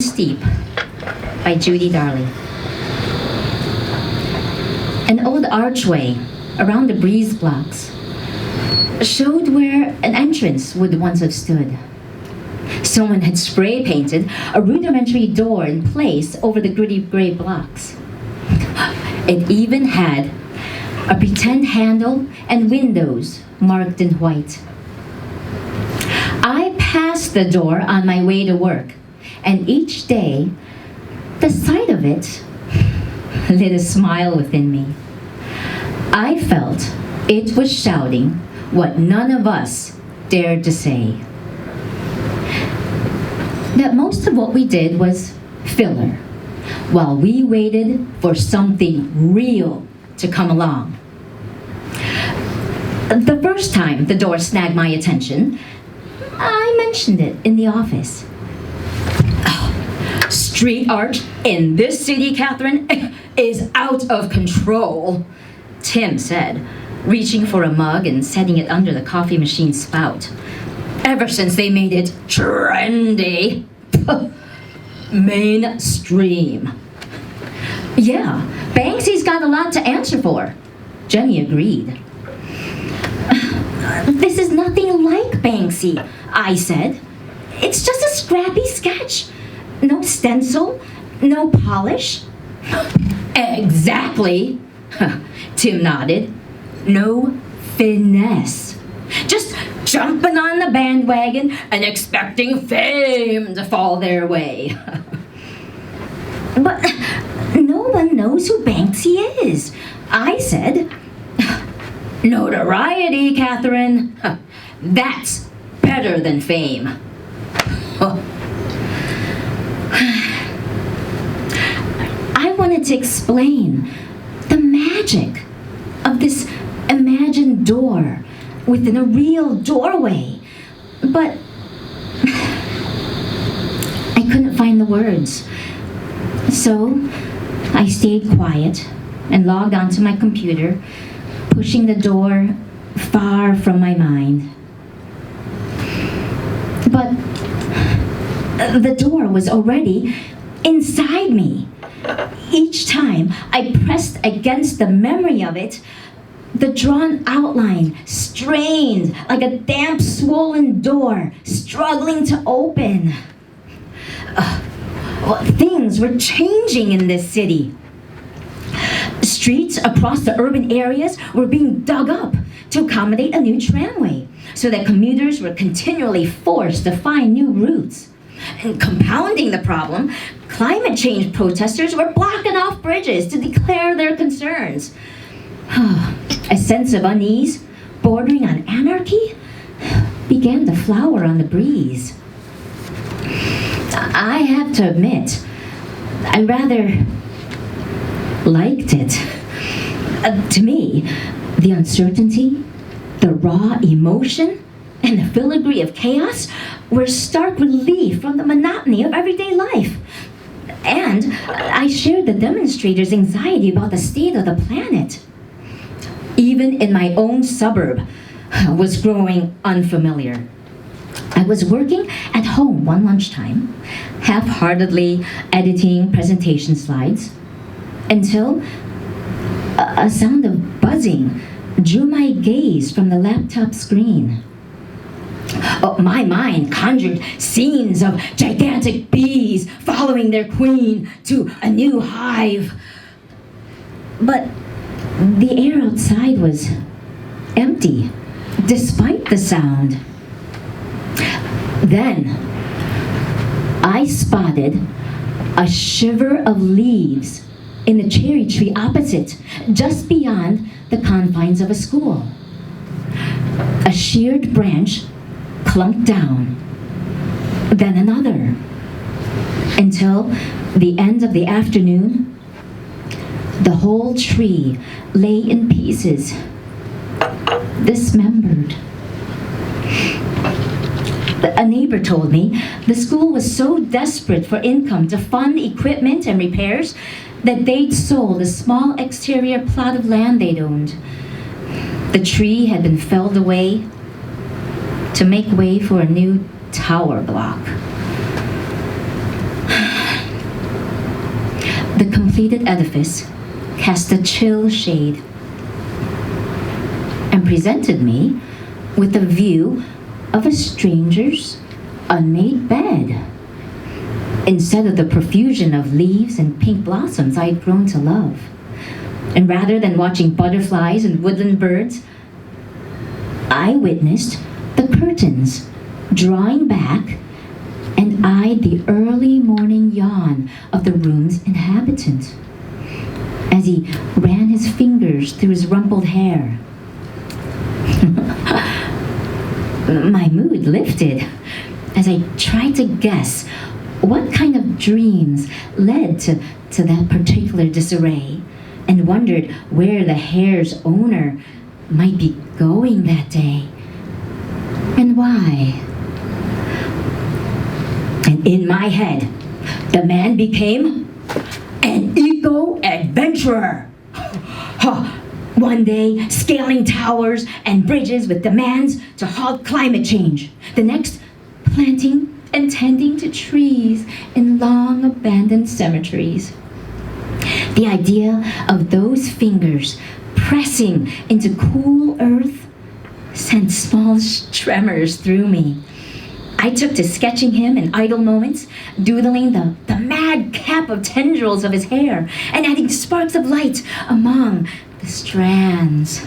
Steep by Judy, Darley. An old archway around the breeze blocks showed where an entrance would once have stood. Someone had spray painted a rudimentary door in place over the gritty gray blocks. It even had a pretend handle and windows marked in white. I passed the door on my way to work, and each day, the sight of it lit a smile within me. I felt it was shouting what none of us dared to say. That most of what we did was filler, while we waited for something real to come along. The first time the door snagged my attention, I mentioned it in the office. Street art in this city, Catherine, is out of control, Tim said, reaching for a mug and setting it under the coffee machine spout. Ever since they made it trendy. Mainstream. Yeah, Banksy's got a lot to answer for, Jenny agreed. This is nothing like Banksy, I said. It's just a scrappy sketch. No stencil, no polish. Exactly, Tim nodded. No finesse. Just jumping on the bandwagon and expecting fame to fall their way. But no one knows who Banksy is, I said. Notoriety, Catherine. That's better than fame. I wanted to explain the magic of this imagined door within a real doorway, but I couldn't find the words. So I stayed quiet and logged onto my computer, pushing the door far from my mind. But the door was already inside me. Each time I pressed against the memory of it, the drawn outline strained like a damp, swollen door struggling to open. Things were changing in this city. Streets across the urban areas were being dug up to accommodate a new tramway, so that commuters were continually forced to find new routes. And compounding the problem, climate change protesters were blocking off bridges to declare their concerns. A sense of unease, bordering on anarchy, began to flower on the breeze. I have to admit, I rather liked it. To me, the uncertainty, the raw emotion, and the filigree of chaos were stark relief from the monotony of everyday life. And I shared the demonstrators' anxiety about the state of the planet. Even in my own suburb, was growing unfamiliar. I was working at home one lunchtime, half-heartedly editing presentation slides, until a sound of buzzing drew my gaze from the laptop screen. My mind conjured scenes of gigantic bees following their queen to a new hive. But the air outside was empty, despite the sound. Then I spotted a shiver of leaves in the cherry tree opposite, just beyond the confines of a school. A sheared branch clumped down, then another, until the end of the afternoon, the whole tree lay in pieces, dismembered. A neighbor told me the school was so desperate for income to fund equipment and repairs that they'd sold a small exterior plot of land they'd owned. The tree had been felled away to make way for a new tower block. The completed edifice cast a chill shade and presented me with a view of a stranger's unmade bed. Instead of the profusion of leaves and pink blossoms I had grown to love, and rather than watching butterflies and woodland birds, I witnessed the curtains drawing back and eyed the early morning yawn of the room's inhabitant as he ran his fingers through his rumpled hair. My mood lifted as I tried to guess what kind of dreams led to that particular disarray, and wondered where the hair's owner might be going that day, and why. And in my head, the man became an eco-adventurer. One day, scaling towers and bridges with demands to halt climate change. The next, planting and tending to trees in long abandoned cemeteries. The idea of those fingers pressing into cool earth sent small tremors through me. I took to sketching him in idle moments, doodling the madcap of tendrils of his hair, and adding sparks of light among the strands.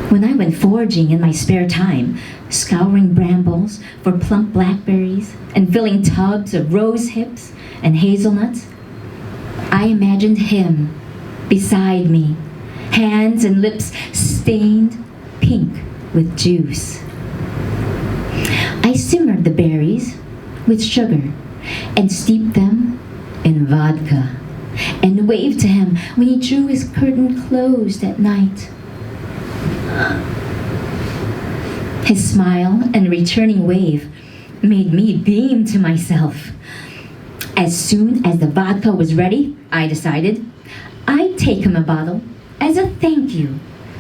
When I went foraging in my spare time, scouring brambles for plump blackberries and filling tubs of rose hips and hazelnuts, I imagined him beside me, hands and lips stained pink with juice. I simmered the berries with sugar and steeped them in vodka and waved to him when he drew his curtain closed at night. His smile and returning wave made me beam to myself. As soon as the vodka was ready, I decided I'd take him a bottle as a thank you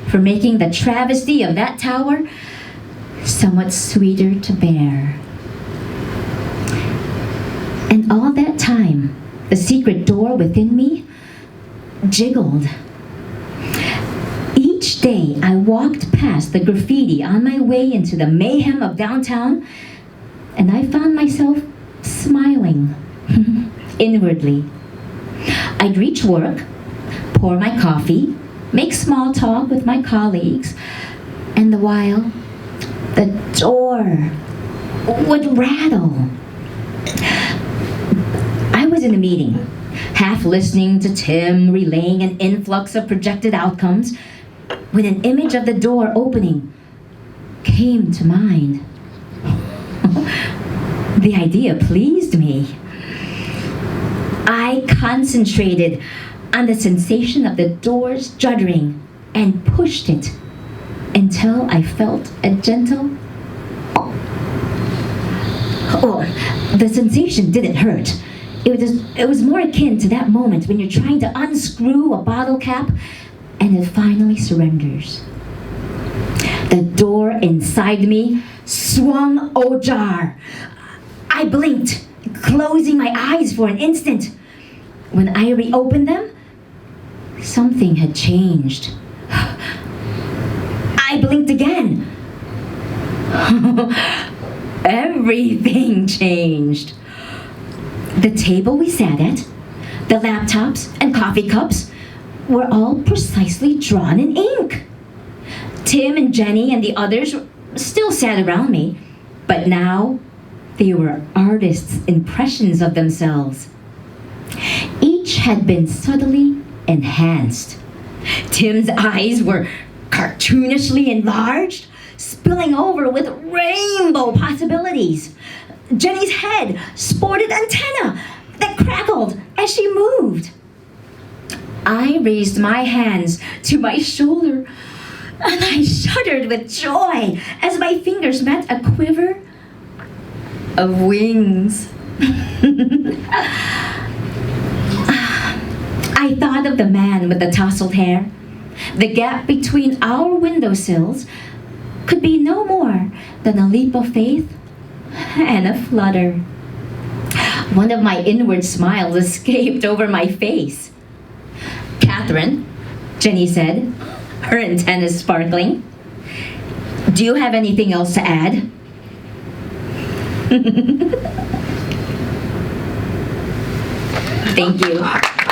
for making the travesty of that tower somewhat sweeter to bear. And all that time, the secret door within me jiggled. Each day I walked past the graffiti on my way into the mayhem of downtown, and I found myself smiling inwardly. I'd reach work, pour my coffee, make small talk with my colleagues, and the while, the door would rattle. I was in a meeting, half listening to Tim relaying an influx of projected outcomes, when an image of the door opening came to mind. The idea pleased me. I concentrated on the sensation of the door's juddering and pushed it until I felt a gentle... Oh, the sensation didn't hurt. It was more akin to that moment when you're trying to unscrew a bottle cap and it finally surrenders. The door inside me swung ajar. I blinked, closing my eyes for an instant. When I reopened them, something had changed. I blinked again. Everything changed. The table we sat at, the laptops and coffee cups were all precisely drawn in ink. Tim and Jenny and the others still sat around me, but now they were artists' impressions of themselves. Each had been subtly enhanced. Tim's eyes were cartoonishly enlarged, spilling over with rainbow possibilities. Jenny's head sported antennae that crackled as she moved. I raised my hands to my shoulder, and I shuddered with joy as my fingers met a quiver of wings. I thought of the man with the tousled hair. The gap between our windowsills could be no more than a leap of faith and a flutter. One of my inward smiles escaped over my face. Catherine, Jenny said, her antennas sparkling. Do you have anything else to add? Thank you.